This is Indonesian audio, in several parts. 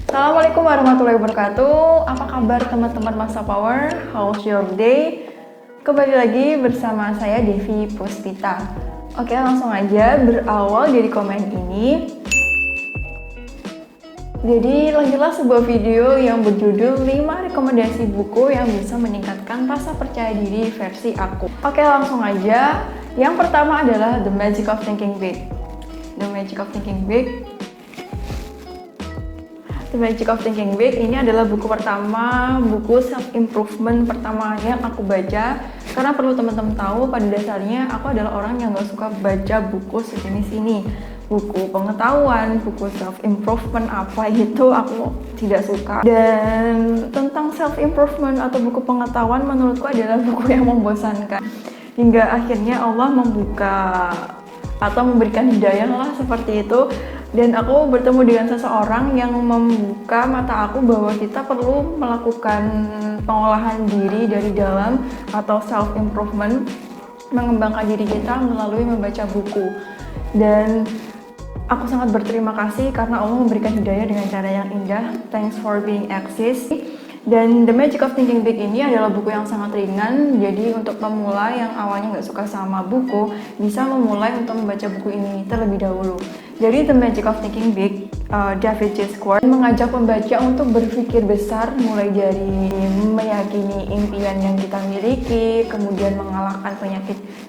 Assalamualaikum warahmatullahi wabarakatuh. Apa kabar teman-teman Masa Power? How's your day? Kembali lagi bersama saya Devi Puspita. Oke, langsung aja berawal dari komen ini. Jadi lanjutlah sebuah video yang berjudul 5 rekomendasi buku yang bisa meningkatkan rasa percaya diri versi aku. Oke, langsung aja. Yang pertama adalah The Magic of Thinking Big. The Magic of Thinking Big. The Magic of Thinking Big ini adalah buku pertama, buku self-improvement pertama yang aku baca. Karena perlu teman-teman tahu, pada dasarnya aku adalah orang yang gak suka baca buku sejenis ini. Buku pengetahuan, buku self-improvement apa gitu aku tidak suka. Dan tentang self-improvement atau buku pengetahuan menurutku adalah buku yang membosankan. Hingga akhirnya Allah membuka atau memberikan hidayah lah seperti itu. Dan aku bertemu dengan seseorang yang membuka mata aku bahwa kita perlu melakukan pengolahan diri dari dalam atau self-improvement, mengembangkan diri kita melalui membaca buku. Dan aku sangat berterima kasih karena Allah memberikan hidayah dengan cara yang indah. Thanks for being exist. Dan The Magic of Thinking Big ini adalah buku yang sangat ringan, jadi untuk pemula yang awalnya nggak suka sama buku, bisa memulai untuk membaca buku ini terlebih dahulu. Jadi The Magic of Thinking Big, David J. Schwartz mengajak pembaca untuk berpikir besar, mulai dari meyakini impian yang kita miliki, kemudian mengalahkan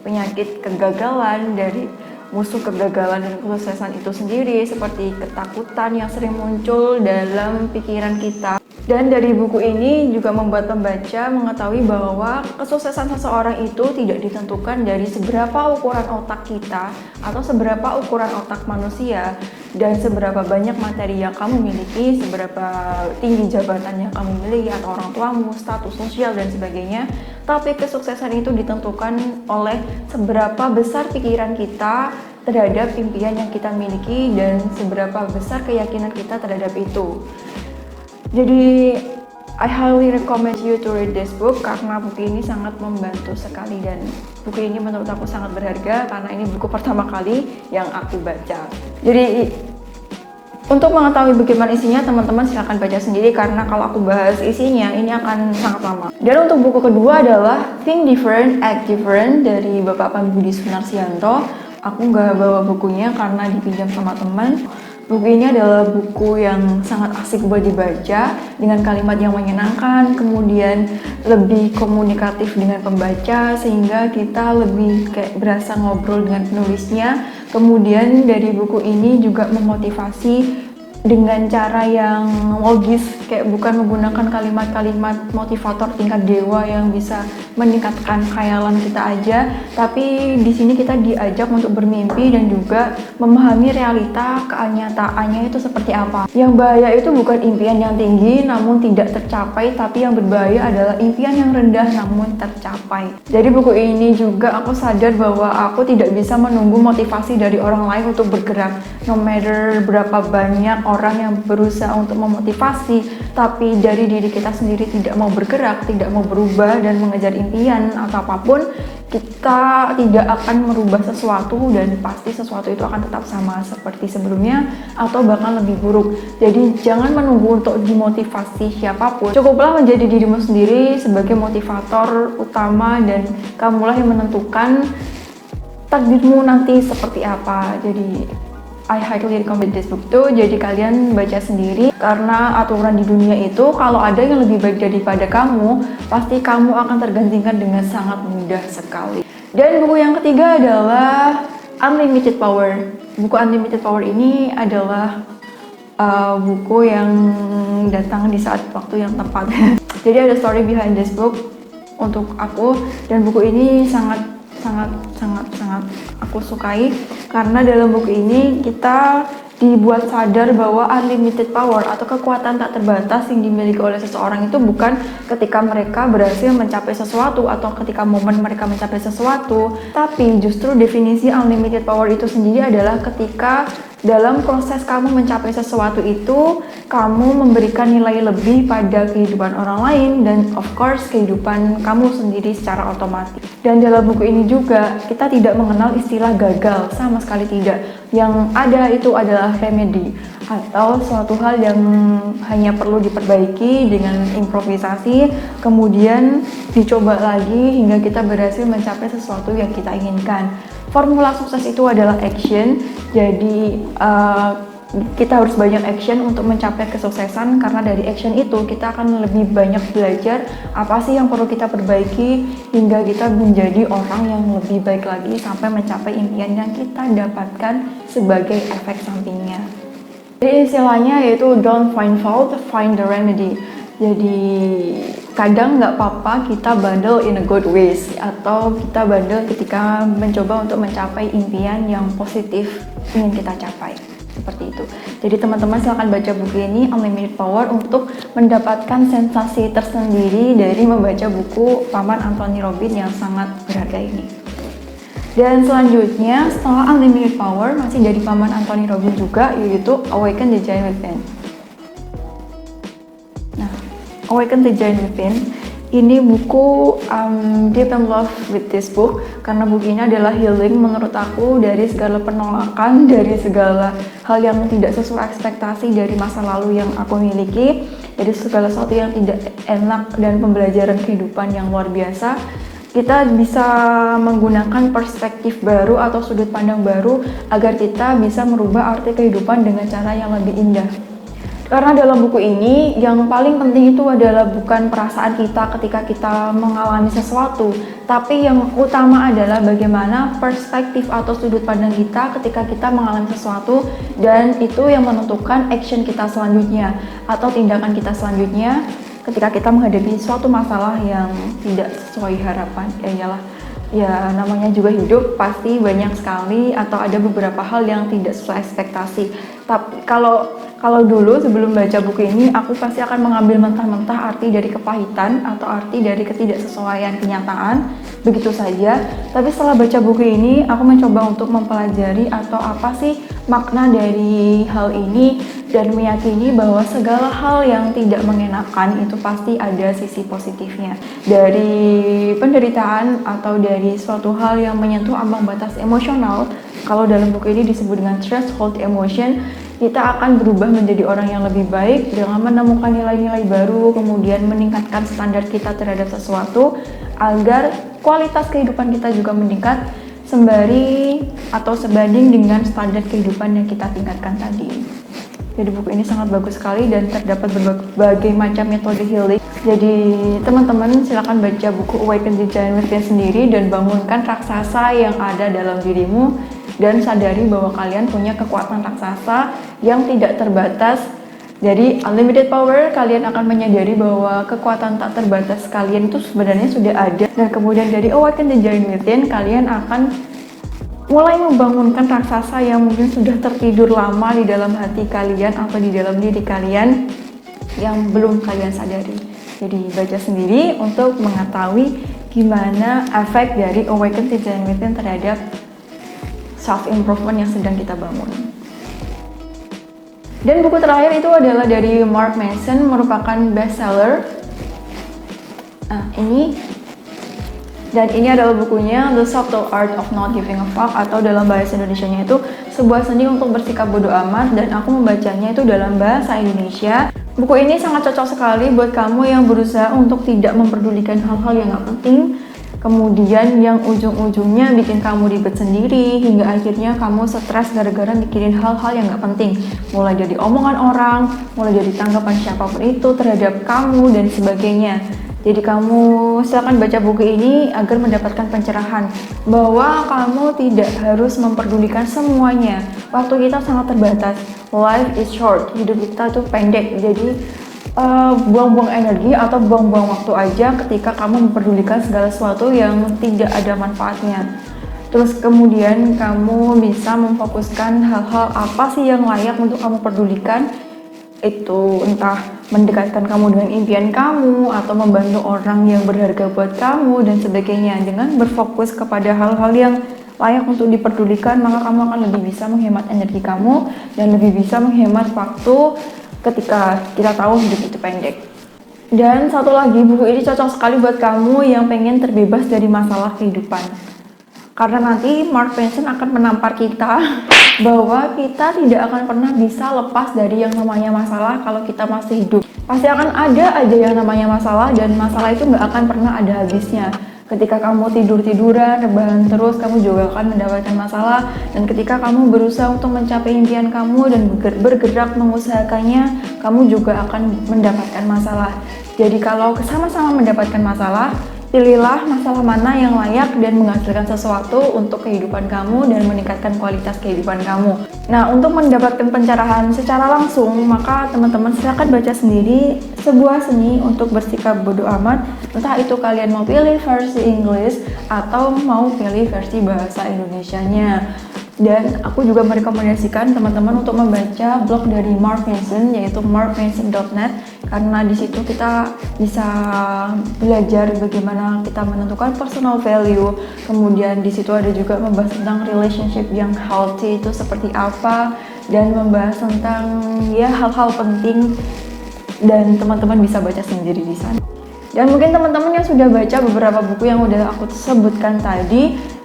penyakit kegagalan dari musuh kegagalan dan kesuksesan itu sendiri, seperti ketakutan yang sering muncul dalam pikiran kita. Dan dari buku ini juga membuat pembaca mengetahui bahwa kesuksesan seseorang itu tidak ditentukan dari seberapa ukuran otak kita atau seberapa ukuran otak manusia dan seberapa banyak materi yang kamu miliki, seberapa tinggi jabatan yang kamu miliki atau orang tuamu, status sosial dan sebagainya. Tapi kesuksesan itu ditentukan oleh seberapa besar pikiran kita terhadap impian yang kita miliki dan seberapa besar keyakinan kita terhadap itu. Jadi, I highly recommend you to read this book karena buku ini sangat membantu sekali dan buku ini menurut aku sangat berharga karena ini buku pertama kali yang aku baca. Jadi, untuk mengetahui bagaimana isinya, teman-teman silahkan baca sendiri karena kalau aku bahas isinya, ini akan sangat lama. Dan untuk buku kedua adalah Think Different, Act Different dari Bapak Pambudi Sunarsianto. Aku nggak bawa bukunya karena dipinjam sama teman. Buku ini adalah buku yang sangat asik buat dibaca dengan kalimat yang menyenangkan, kemudian lebih komunikatif dengan pembaca sehingga kita lebih kayak berasa ngobrol dengan penulisnya. Kemudian dari buku ini juga memotivasi dengan cara yang logis, kayak bukan menggunakan kalimat-kalimat motivator tingkat dewa yang bisa meningkatkan khayalan kita aja, tapi di sini kita diajak untuk bermimpi dan juga memahami realita kenyataannya itu seperti apa. Yang bahaya itu bukan impian yang tinggi namun tidak tercapai, tapi yang berbahaya adalah impian yang rendah namun tercapai. Jadi buku ini juga aku sadar bahwa aku tidak bisa menunggu motivasi dari orang lain untuk bergerak, no matter berapa banyak orang yang berusaha untuk memotivasi, tapi dari diri kita sendiri tidak mau bergerak, tidak mau berubah dan mengejar impian atau apapun, kita tidak akan merubah sesuatu dan pasti sesuatu itu akan tetap sama seperti sebelumnya atau bahkan lebih buruk. Jadi jangan menunggu untuk dimotivasi siapapun, cukuplah menjadi dirimu sendiri sebagai motivator utama dan kamulah yang menentukan takdirmu nanti seperti apa. Jadi I highly recommend this book tuh, jadi kalian baca sendiri karena aturan di dunia itu kalau ada yang lebih baik daripada kamu, pasti kamu akan tergantikan dengan sangat mudah sekali. Dan buku yang ketiga adalah Unlimited Power. Buku Unlimited Power ini adalah buku yang datang di saat waktu yang tepat. Jadi ada story behind this book untuk aku dan buku ini sangat aku sukai karena dalam buku ini kita dibuat sadar bahwa unlimited power atau kekuatan tak terbatas yang dimiliki oleh seseorang itu bukan ketika mereka berhasil mencapai sesuatu atau ketika momen mereka mencapai sesuatu, tapi justru definisi unlimited power itu sendiri adalah ketika dalam proses kamu mencapai sesuatu itu, kamu memberikan nilai lebih pada kehidupan orang lain dan of course kehidupan kamu sendiri secara otomatis. Dan dalam buku ini juga kita tidak mengenal istilah gagal, sama sekali tidak. Yang ada itu adalah remedy atau suatu hal yang hanya perlu diperbaiki dengan improvisasi, kemudian dicoba lagi hingga kita berhasil mencapai sesuatu yang kita inginkan. Formula sukses itu adalah action, jadi kita harus banyak action untuk mencapai kesuksesan, karena dari action itu kita akan lebih banyak belajar apa sih yang perlu kita perbaiki hingga kita menjadi orang yang lebih baik lagi sampai mencapai impian yang kita dapatkan sebagai efek sampingnya. Jadi istilahnya yaitu don't find fault, find the remedy. Jadi kadang nggak apa-apa kita bandel in a good ways, atau kita bandel ketika mencoba untuk mencapai impian yang positif ingin kita capai. Seperti itu. Jadi teman-teman silahkan baca buku ini Unlimited Power untuk mendapatkan sensasi tersendiri dari membaca buku Paman Anthony Robbins yang sangat berharga ini. Dan selanjutnya setelah Unlimited Power masih dari Paman Anthony Robbins juga, yaitu Awaken the Giant Within. Nah, Awaken the Giant Within ini buku deep in love with this book, karena buku ini adalah healing menurut aku dari segala penolakan, dari segala hal yang tidak sesuai ekspektasi dari masa lalu yang aku miliki, dari segala sesuatu yang tidak enak dan pembelajaran kehidupan yang luar biasa. Kita bisa menggunakan perspektif baru atau sudut pandang baru agar kita bisa merubah arti kehidupan dengan cara yang lebih indah. Karena dalam buku ini yang paling penting itu adalah bukan perasaan kita ketika kita mengalami sesuatu, tapi yang utama adalah bagaimana perspektif atau sudut pandang kita ketika kita mengalami sesuatu, dan itu yang menentukan action kita selanjutnya atau tindakan kita selanjutnya ketika kita menghadapi suatu masalah yang tidak sesuai harapan. Ya namanya juga hidup, pasti banyak sekali atau ada beberapa hal yang tidak sesuai ekspektasi. Tapi kalau dulu sebelum baca buku ini, aku pasti akan mengambil mentah-mentah arti dari kepahitan atau arti dari ketidaksesuaian kenyataan, begitu saja. Tapi setelah baca buku ini, aku mencoba untuk mempelajari atau apa sih makna dari hal ini, dan meyakini bahwa segala hal yang tidak mengenakan itu pasti ada sisi positifnya. Dari penderitaan atau dari suatu hal yang menyentuh ambang batas emosional, kalau dalam buku ini disebut dengan threshold emotion, kita akan berubah menjadi orang yang lebih baik dengan menemukan nilai-nilai baru, kemudian meningkatkan standar kita terhadap sesuatu agar kualitas kehidupan kita juga meningkat sembari atau sebanding dengan standar kehidupan yang kita tingkatkan tadi. Jadi buku ini sangat bagus sekali dan terdapat berbagai macam metode healing. Jadi teman-teman silakan baca buku Awaken the Giant Within sendiri dan bangunkan raksasa yang ada dalam dirimu, dan sadari bahwa kalian punya kekuatan raksasa yang tidak terbatas. Dari Unlimited Power, kalian akan menyadari bahwa kekuatan tak terbatas kalian itu sebenarnya sudah ada, dan kemudian dari Awaken the Giant Within, kalian akan mulai membangunkan raksasa yang mungkin sudah tertidur lama di dalam hati kalian atau di dalam diri kalian yang belum kalian sadari. Jadi baca sendiri untuk mengetahui gimana efek dari Awaken the Giant Within terhadap self-improvement yang sedang kita bangun. Dan buku terakhir itu adalah dari Mark Manson, merupakan bestseller. Ini adalah bukunya The Subtle Art of Not Giving a Fuck, atau dalam bahasa Indonesianya itu sebuah seni untuk bersikap bodoh amat, dan aku membacanya itu dalam bahasa Indonesia. Buku ini sangat cocok sekali buat kamu yang berusaha untuk tidak memperdulikan hal-hal yang gak penting, kemudian yang ujung-ujungnya bikin kamu ribet sendiri, hingga akhirnya kamu stres gara-gara mikirin hal-hal yang gak penting, mulai dari omongan orang, mulai dari tanggapan siapapun itu terhadap kamu, dan sebagainya. Jadi kamu silakan baca buku ini agar mendapatkan pencerahan bahwa kamu tidak harus memperdulikan semuanya. Waktu kita sangat terbatas, life is short, hidup kita tuh pendek, jadi buang-buang energi atau buang-buang waktu aja ketika kamu memperdulikan segala sesuatu yang tidak ada manfaatnya. Terus kemudian kamu bisa memfokuskan hal-hal apa sih yang layak untuk kamu pedulikan, itu entah mendekatkan kamu dengan impian kamu atau membantu orang yang berharga buat kamu dan sebagainya, dengan berfokus kepada hal-hal yang layak untuk diperdulikan, maka kamu akan lebih bisa menghemat energi kamu dan lebih bisa menghemat waktu ketika kita tahu hidup itu pendek. Dan satu lagi, buku ini cocok sekali buat kamu yang pengen terbebas dari masalah kehidupan. Karena nanti Mark Manson akan menampar kita bahwa kita tidak akan pernah bisa lepas dari yang namanya masalah kalau kita masih hidup. Pasti akan ada aja yang namanya masalah, dan masalah itu nggak akan pernah ada habisnya. Ketika kamu tidur-tiduran, rebahan terus, kamu juga akan mendapatkan masalah. Dan ketika kamu berusaha untuk mencapai impian kamu dan bergerak mengusahakannya, kamu juga akan mendapatkan masalah. Jadi kalau sama-sama mendapatkan masalah, pilihlah masalah mana yang layak dan menghasilkan sesuatu untuk kehidupan kamu dan meningkatkan kualitas kehidupan kamu. Nah, untuk mendapatkan pencerahan secara langsung, maka teman-teman silakan baca sendiri sebuah seni untuk bersikap bodoh amat. Entah itu kalian mau pilih versi Inggris atau mau pilih versi bahasa Indonesianya. Dan aku juga merekomendasikan teman-teman untuk membaca blog dari Mark Manson, yaitu markmanson.net, karena di situ kita bisa belajar bagaimana kita menentukan personal value. Kemudian di situ ada juga membahas tentang relationship yang healthy itu seperti apa, dan membahas tentang ya hal-hal penting, dan teman-teman bisa baca sendiri di sana. Dan mungkin teman-teman yang sudah baca beberapa buku yang udah aku sebutkan tadi,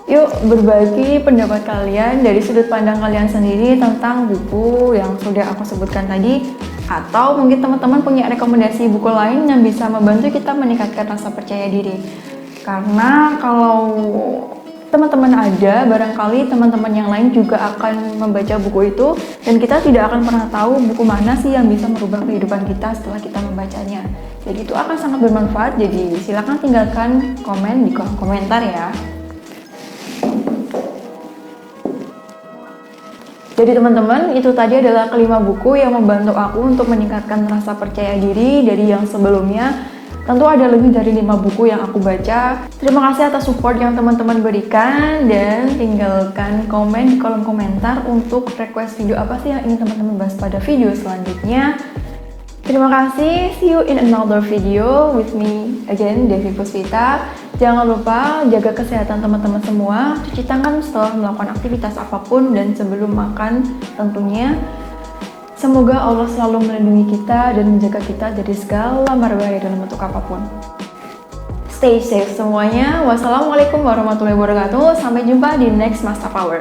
yuk berbagi pendapat kalian dari sudut pandang kalian sendiri tentang buku yang sudah aku sebutkan tadi. Atau mungkin teman-teman punya rekomendasi buku lain yang bisa membantu kita meningkatkan rasa percaya diri. Karena kalau teman-teman ada, barangkali teman-teman yang lain juga akan membaca buku itu, dan kita tidak akan pernah tahu buku mana sih yang bisa merubah kehidupan kita setelah kita membacanya. Jadi itu akan sangat bermanfaat, jadi silakan tinggalkan komen di kolom komentar ya. Jadi teman-teman, itu tadi adalah kelima buku yang membantu aku untuk meningkatkan rasa percaya diri dari yang sebelumnya. Tentu ada lebih dari 5 buku yang aku baca. Terima kasih atas support yang teman-teman berikan, dan tinggalkan komen di kolom komentar untuk request video apa sih yang ingin teman-teman bahas pada video selanjutnya. Terima kasih, see you in another video with me again, Devi Puspita. Jangan lupa jaga kesehatan teman-teman semua, cuci tangan setelah melakukan aktivitas apapun dan sebelum makan tentunya. Semoga Allah selalu melindungi kita dan menjaga kita dari segala mara bahaya dalam bentuk apapun. Stay safe semuanya. Wassalamualaikum warahmatullahi wabarakatuh. Sampai jumpa di next Master Power.